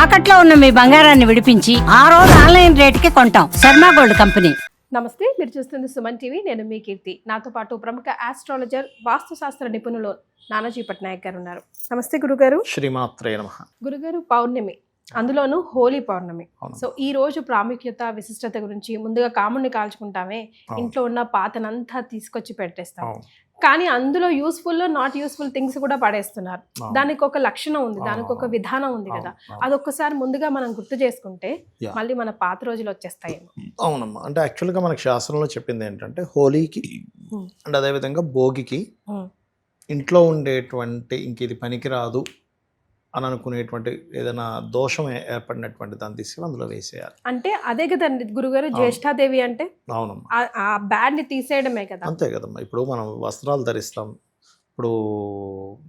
తాకట్లో ఉన్న మీ బంగారాన్ని విడిపించి ఆ రోజు ఆన్లైన్ రేటుకి కొంటాం. Sharma gold company. నమస్తే, మీరు చూస్తుంది సుమన్ టీవీ. నేను మీ కీర్తి. నాతో పాటు ప్రముఖ ఆస్ట్రాలజర్, వాస్తుశాస్త్ర నిపుణులు నానాజీ పట్నాయక్ గారు ఉన్నారు. నమస్తే గురుగారు. శ్రీమాత్రే నమః. గురుగారు, పౌర్ణమి, అందులోనూ హోలీ పౌర్ణమి. సో ఈ రోజు ప్రాముఖ్యత, విశిష్టత గురించి ముందుగా కాముడిని కాల్చుకుంటామే, ఇంట్లో ఉన్న పాతనంతా తీసుకొచ్చి పెట్టేస్తాం. కానీ అందులో యూస్ఫుల్, నాట్ యూస్ఫుల్ థింగ్స్ కూడా పడేస్తున్నారు. దానికి ఒక లక్షణం ఉంది, దానికి ఒక విధానం ఉంది కదా. అదొక్కసారి ముందుగా మనం గుర్తు చేసుకుంటే మళ్ళీ మన పాత రోజులు వచ్చేస్తాయేమో. అవునమ్మా, అంటే యాక్చువల్గా మనకి శాస్త్రంలో చెప్పింది ఏంటంటే హోలీకి అండ్ అదేవిధంగా భోగికి ఇంట్లో ఉండేటువంటి ఇంక ఇది పనికిరాదు అని అనుకునేటువంటి ఏదైనా దోషం ఏర్పడినటువంటి దాన్ని తీసుకుని అందులో వేసేయాలి. అంటే అదే కదండి గురుగారు, జ్యేష్ఠాదేవి అంటే. అవునమ్మా, ఆ బ్యాడ్ ని తీసేయడమే కదా. అంతే కదమ్మా. ఇప్పుడు మనం వస్త్రాలు ధరిస్తాం. ఇప్పుడు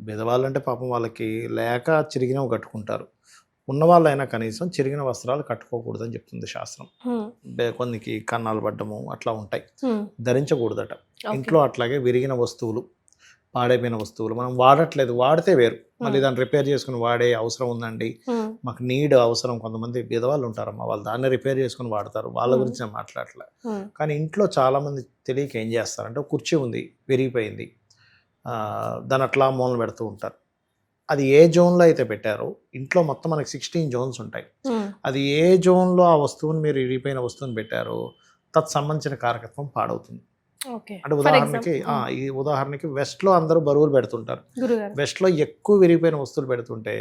బెదవాళ్ళు అంటే పాపం వాళ్ళకి లేక చిరిగినవి కట్టుకుంటారు. ఉన్నవాళ్ళైనా కనీసం చిరిగిన వస్త్రాలు కట్టుకోకూడదని చెప్తుంది శాస్త్రం. కొన్నికి కన్నాలు పడ్డము అట్లా ఉంటాయి, ధరించకూడదట. ఇంట్లో అట్లాగే విరిగిన వస్తువులు, పాడైపోయిన వస్తువులు మనం వాడట్లేదు, వాడితే వేరు, మళ్ళీ దాన్ని రిపేర్ చేసుకుని వాడే అవసరం ఉందండి, మాకు నీడ్ అవసరం. కొంతమంది బీదవాళ్ళు ఉంటారమ్మా, వాళ్ళు దాన్ని రిపేర్ చేసుకుని వాడతారు, వాళ్ళ గురించి నేను మాట్లాడలే. కానీ ఇంట్లో చాలామంది తెలియక ఏం చేస్తారంటే కుర్చీ ఉంది విరిగిపోయింది, దాన్ని అట్లా మూలన పెడుతూ ఉంటారు. అది ఏ జోన్లో అయితే పెట్టారో, ఇంట్లో మొత్తం మనకి 16 జోన్స్ ఉంటాయి, అది ఏ జోన్లో ఆ వస్తువుని మీరు విరిగిపోయిన వస్తువుని పెట్టారో తత్సంబంధించిన కారకత్వం పాడవుతుంది. అంటే ఉదాహరణకి వెస్ట్ లో అందరూ బరువులు పెడుతుంటారు. వెస్ట్ లో ఎక్కువ విరిగిపోయిన వస్తువులు పెడుతుంటే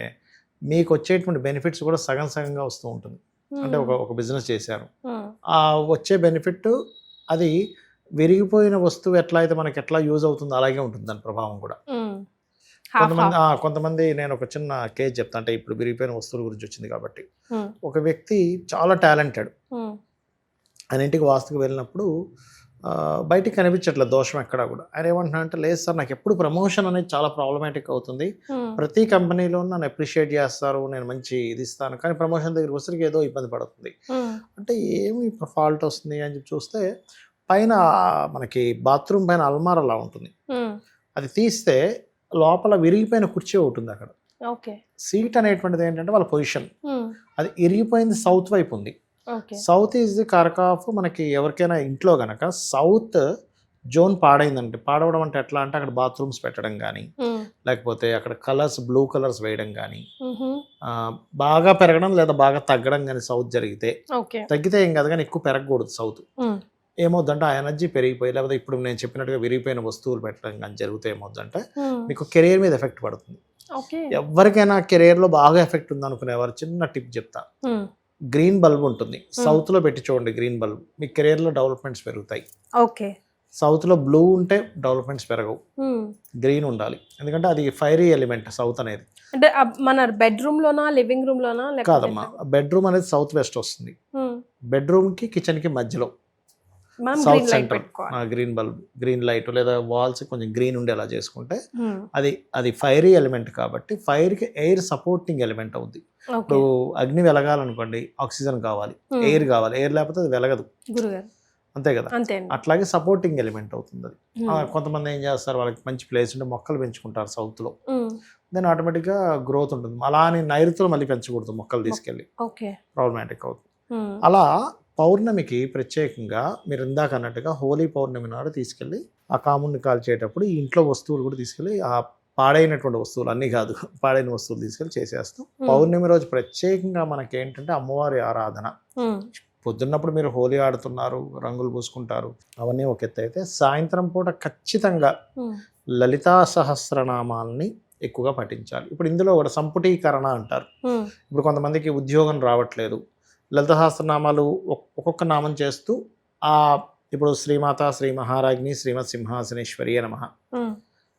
మీకు వచ్చేటువంటి బెనిఫిట్స్ కూడా సగం సగంగా వస్తూ ఉంటుంది. అంటే ఒక బిజినెస్ చేశారు, ఆ వచ్చే బెనిఫిట్ అది విరిగిపోయిన వస్తువు ఎట్లా అయితే మనకి ఎట్లా యూజ్ అవుతుందో అలాగే ఉంటుంది దాని ప్రభావం కూడా. కొంతమంది నేను ఒక చిన్న కేస్ చెప్తా, అంటే ఇప్పుడు విరిగిపోయిన వస్తువుల గురించి వచ్చింది కాబట్టి. ఒక వ్యక్తి చాలా టాలెంటెడ్, ఆయన ఇంటికి వాస్తుకు వెళ్ళినప్పుడు బయటికి కనిపించట్లేదు దోషం ఎక్కడా కూడా. ఆయన ఏమంటున్నా అంటే, లేదు సార్ నాకు ఎప్పుడు ప్రమోషన్ అనేది చాలా ప్రాబ్లమాటిక్ అవుతుంది, ప్రతి కంపెనీలో నన్ను అప్రిషియేట్ చేస్తారు, నేను మంచి ఇది ఇస్తాను, కానీ ప్రమోషన్ దగ్గరికి వచ్చరికి ఏదో ఇబ్బంది పడుతుంది. అంటే ఏమి ఫాల్ట్ వస్తుంది అని చెప్పి చూస్తే పైన మనకి బాత్రూమ్ పైన అల్మార్ అలా ఉంటుంది, అది తీస్తే లోపల విరిగిపోయిన కుర్చీ ఉంటుంది అక్కడ. సీట్ అనేటువంటిది ఏంటంటే వాళ్ళ పొజిషన్, అది ఇరిగిపోయింది సౌత్ వైపు ఉంది. సౌత్ ఈజ్ ది కారక ఆఫ్ మనకి ఎవరికైనా ఇంట్లో గనక సౌత్ జోన్ పాడైందంటే, పాడవడం అంటే ఎట్లా అంటే అక్కడ బాత్రూమ్స్ పెట్టడం కానీ, లేకపోతే అక్కడ కలర్స్ బ్లూ కలర్స్ వేయడం కానీ, బాగా పెరగడం లేదా బాగా తగ్గడం కానీ సౌత్ జరిగితే, తగ్గితే ఏం కాదు కానీ ఎక్కువ పెరగకూడదు సౌత్. ఏమవుద్దంటే ఆ ఎనర్జీ పెరిగిపోయి, లేకపోతే ఇప్పుడు నేను చెప్పినట్టుగా విరిగిపోయిన వస్తువులు పెట్టడం కానీ జరిగితే ఏమవుద్దంటే మీకు కెరీర్ మీద ఎఫెక్ట్ పడుతుంది. ఎవరికైనా కెరీర్లో బాగా ఎఫెక్ట్ ఉంది అనుకునేవారు చిన్న టిప్ చెప్తా. గ్రీన్ బల్బ్ ఉంటుంది, సౌత్ లో పెట్టి చూడండి గ్రీన్ బల్బ్, మీ కెరీర్ లో డెవలప్మెంట్స్ పెరుగుతాయి. సౌత్ లో బ్లూ ఉంటే డెవలప్మెంట్స్ పెరగవు, గ్రీన్ ఉండాలి, ఎందుకంటే అది ఫైరీ ఎలిమెంట్ సౌత్ అనేది. అంటే మన బెడ్రూమ్ లోనా లివింగ్ రూమ్ లోనా? కాదమ్మా, బెడ్రూమ్ అనేది సౌత్ వెస్ట్ వస్తుంది, బెడ్రూమ్ కి కిచెన్ కి మధ్యలో south centre green bulb, green light లేదా వాల్స్ కొంచెం గ్రీన్ ఉండేలా చేసుకుంటే అది ఫైరీ ఎలిమెంట్ కాబట్టి ఫైర్ కి ఎయిర్ సపోర్టింగ్ ఎలిమెంట్ అవుద్ది. ఇప్పుడు అగ్ని వెలగాలనుకోండి ఆక్సిజన్ కావాలి, ఎయిర్ కావాలి, ఎయిర్ లేకపోతే అది వెలగదు, అంతే కదా. అట్లాగే సపోర్టింగ్ ఎలిమెంట్ అవుతుంది అది. కొంతమంది ఏం చేస్తారు, వాళ్ళకి మంచి ప్లేస్ ఉంటే మొక్కలు పెంచుకుంటారు సౌత్ లో, దెన్ ఆటోమేటిక్ గా గ్రోత్ ఉంటుంది. అలా అని నైరుతిలో మళ్ళీ పెంచకూడదు, మొక్కలు తీసుకెళ్ళి ప్రాబ్లమాటిక్ అవుతుంది. అలా పౌర్ణమికి ప్రత్యేకంగా మీరు ఇందాక అన్నట్టుగా హోలీ పౌర్ణమి నాడు తీసుకెళ్ళి ఆ కాముడిని కాల్చేటప్పుడు ఈ ఇంట్లో వస్తువులు కూడా తీసుకెళ్ళి, ఆ పాడైనటువంటి వస్తువులు అన్నీ కాదు, పాడైన వస్తువులు తీసుకెళ్ళి చేసేస్తాం. పౌర్ణమి రోజు ప్రత్యేకంగా మనకి ఏంటంటే అమ్మవారి ఆరాధన. పొద్దున్నప్పుడు మీరు హోలీ ఆడుతున్నారు, రంగులు పూసుకుంటారు, అవన్నీ ఒక ఎత్తు అయితే సాయంత్రం పూట ఖచ్చితంగా లలితా సహస్రనామాల్ని ఎక్కువగా పఠించాలి. ఇప్పుడు ఇందులో కూడా సంపుటీకరణ అంటారు. ఇప్పుడు కొంతమందికి ఉద్యోగం రావట్లేదు, లలిత సహస్రనామాలు ఒక్కొక్క నామం చేస్తూ ఇప్పుడు శ్రీమాత శ్రీ మహారాజ్ని శ్రీమత్ సింహాసనేశ్వరి నమః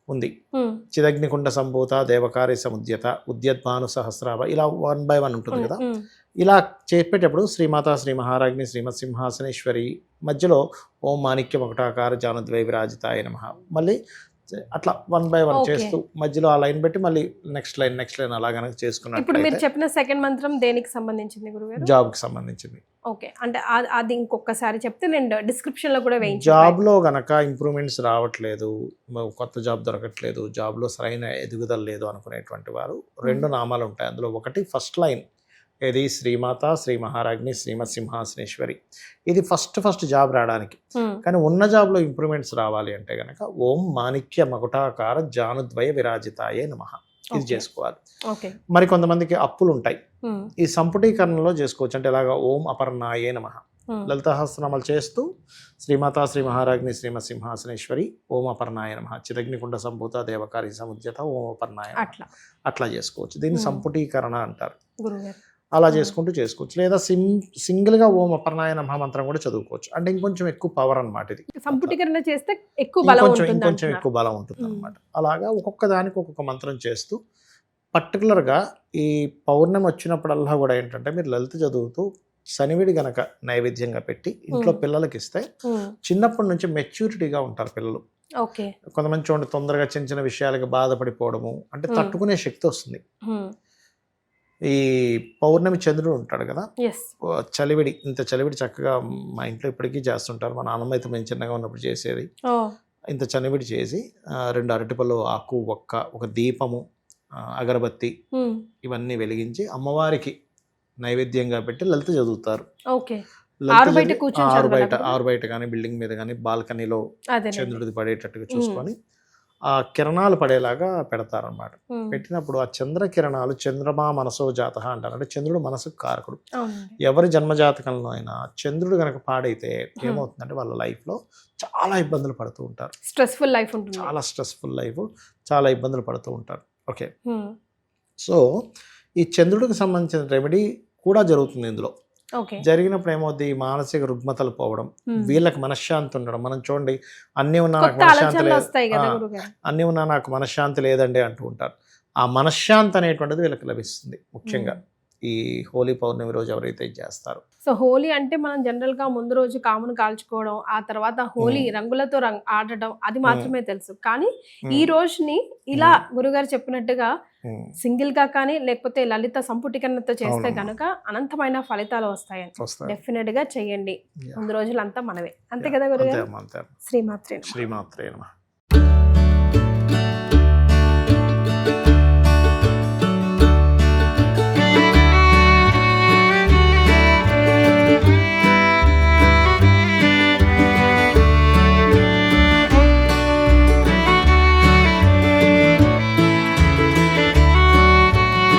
ఉంది, చిదగ్నికుండ సంభూత దేవకార్య సముద్యత ఉద్యద్భాను సహస్రాభ, ఇలా 1 by 1 ఉంటుంది కదా. ఇలా చెప్పేటప్పుడు శ్రీమాత శ్రీ మహారాజ్ని శ్రీమత్ సింహాసనేశ్వరి మధ్యలో ఓం మాణిక్య మకుటాకార జానుద్వై విరాజితాయ నమః, మళ్ళీ అట్లా 1 by 1 చేస్తూ మధ్యలో ఆ లైన్ పెట్టి మళ్ళీ నెక్స్ట్ లైన్ అలా కనుక చేసుకున్నట్టు. ఇప్పుడు మీరు చెప్పిన సెకండ్ మంత్రం దేనికి సంబంధించింది గురుగారు? జాబ్ కి సంబంధించింది. ఓకే, అంటే అది ఇంకొకసారి చెప్తే నేను డిస్క్రిప్షన్ లో కూడా వేయించాను. జాబ్ లో గనక ఇంప్రూవ్మెంట్స్ రావట్లేదు, కొత్త జాబ్ దొరకట్లేదు, జాబ్ లో సరైన ఎదుగుదల లేదు అనుకునేటువంటి వారు 2 నామాలు ఉంటాయి. అందులో ఒకటి ఫస్ట్ లైన్ ఇది శ్రీమాత, శ్రీ మహారాజ్ని, శ్రీమత్ సింహాసనేశ్వరి. ఇది ఫస్ట్ జాబ్ రావడానికి. కానీ ఉన్న జాబ్లో ఇంప్రూవ్మెంట్స్ రావాలి అంటే కనుక ఓం మాణిక్య మకుటాకార జానుద్వయ విరాజితాయే నమః ఇది చేసుకోవాలి. మరి కొంతమందికి అప్పులు ఉంటాయి, ఈ సంపుటీకరణలో చేసుకోవచ్చు. అంటే ఇలాగా ఓం అపర్ణాయే నమః లలితాసహస్రనామాలు చేస్తూ శ్రీమాత, శ్రీ మహారాజ్ని, శ్రీమత్ సింహాసనేశ్వరి, ఓం అపర్ణాయ నమః చిదగ్నికుండ సంభూత దేవకారి సముద్యత ఓం అపర్ణాయ అట్లా చేసుకోవచ్చు. దీన్ని సంపుటీకరణ అంటారు. అలా చేసుకుంటూ చేసుకోవచ్చు. లేదా సింగిల్గా ఓం అపర్ణాయ నమః మంత్రం కూడా చదువుకోవచ్చు. అంటే ఇంకొంచెం ఎక్కువ పవర్ అనమాట. ఇది సంపుటీకరణ చేస్తే ఇంకొంచెం ఎక్కువ బలం ఉంటుంది అనమాట. అలాగా ఒక్కొక్క దానికి ఒక్కొక్క మంత్రం చేస్తూ పర్టికులర్గా ఈ పౌర్ణమి వచ్చినప్పుడల్లా కూడా ఏంటంటే మీరు లలిత చదువుతూ శనివిడి గనక నైవేద్యంగా పెట్టి ఇంట్లో పిల్లలకి ఇస్తే చిన్నప్పటి నుంచి మెచ్యూరిటీగా ఉంటారు పిల్లలు. కొంతమంది చూడండి తొందరగా చిన్న చిన్న విషయాలకి బాధపడిపోవడము, అంటే తట్టుకునే శక్తి వస్తుంది. ఈ పౌర్ణమి చంద్రుడు ఉంటాడు కదా, చలివిడి, ఇంత చలివిడి చక్కగా మా ఇంట్లో ఇప్పటికీ చేస్తుంటారు. మా నాన్నమ్మ అయితే మేము చిన్నగా ఉన్నప్పుడు చేసేది. ఇంత చలివిడి చేసి 2 అరటిపళ్ళు ఆకు, ఒక దీపము, అగరబత్తి ఇవన్నీ వెలిగించి అమ్మవారికి నైవేద్యంగా పెట్టి లలిత చదువుతారు. ఆరు బయట కానీ బిల్డింగ్ మీద కానీ బాల్కనీలో చంద్రుడిది పడేటట్టుగా చూసుకొని ఆ కిరణాలు పడేలాగా పెడతారనమాట. పెట్టినప్పుడు ఆ చంద్ర కిరణాలు చంద్రమా మనసో జాత అంటారు. అంటే చంద్రుడు మనసుకు కారకుడు. ఎవరి జన్మజాతకంలో అయినా చంద్రుడు కనుక పాడైతే ఏమవుతుందంటే వాళ్ళ లైఫ్ లో చాలా ఇబ్బందులు పడుతూ ఉంటారు. స్ట్రెస్ఫుల్ లైఫ్ ఉంటుంది, చాలా స్ట్రెస్ఫుల్ లైఫ్, చాలా ఇబ్బందులు పడుతూ ఉంటారు. ఓకే, సో ఈ చంద్రుడికి సంబంధించిన రెమెడీ కూడా జరుగుతుంది ఇందులో. జరిగినప్పుడు ఏమవుద్ది, మానసిక రుగ్మతలు పోవడం, వీళ్ళకి మనశ్శాంతి ఉండడం. మనం చూడండి అన్నీ ఉన్నా నాకు మనశ్శాంతి లేదు, అన్నీ ఉన్నా నాకు మనశ్శాంతి లేదండి అంటూ ఉంటారు. ఆ మనశ్శాంతి అనేటువంటిది వీళ్ళకి లభిస్తుంది. ముఖ్యంగా ఈ హోలీ పౌర్ణమి రోజు ఎవరైతే చేస్తారో. సో హోలీ అంటే మనం జనరల్ గా ముందు రోజు కామును కాల్చుకోవడం, ఆ తర్వాత హోలీ రంగులతో ఆడటం అది మాత్రమే తెలుసు. కానీ ఈ రోజుని ఇలా గురుగారు చెప్పినట్టుగా సింగిల్ గా కానీ లేకపోతే లలిత సంపుటీకరణతో చేస్తే గనుక అనంతమైన ఫలితాలు వస్తాయని డెఫినెట్ గా చెయ్యండి. ముందు రోజులంతా మనవే. అంతే కదా గురుగారు? అంతే. శ్రీమాత్రే శ్రీమాత్రే నమః.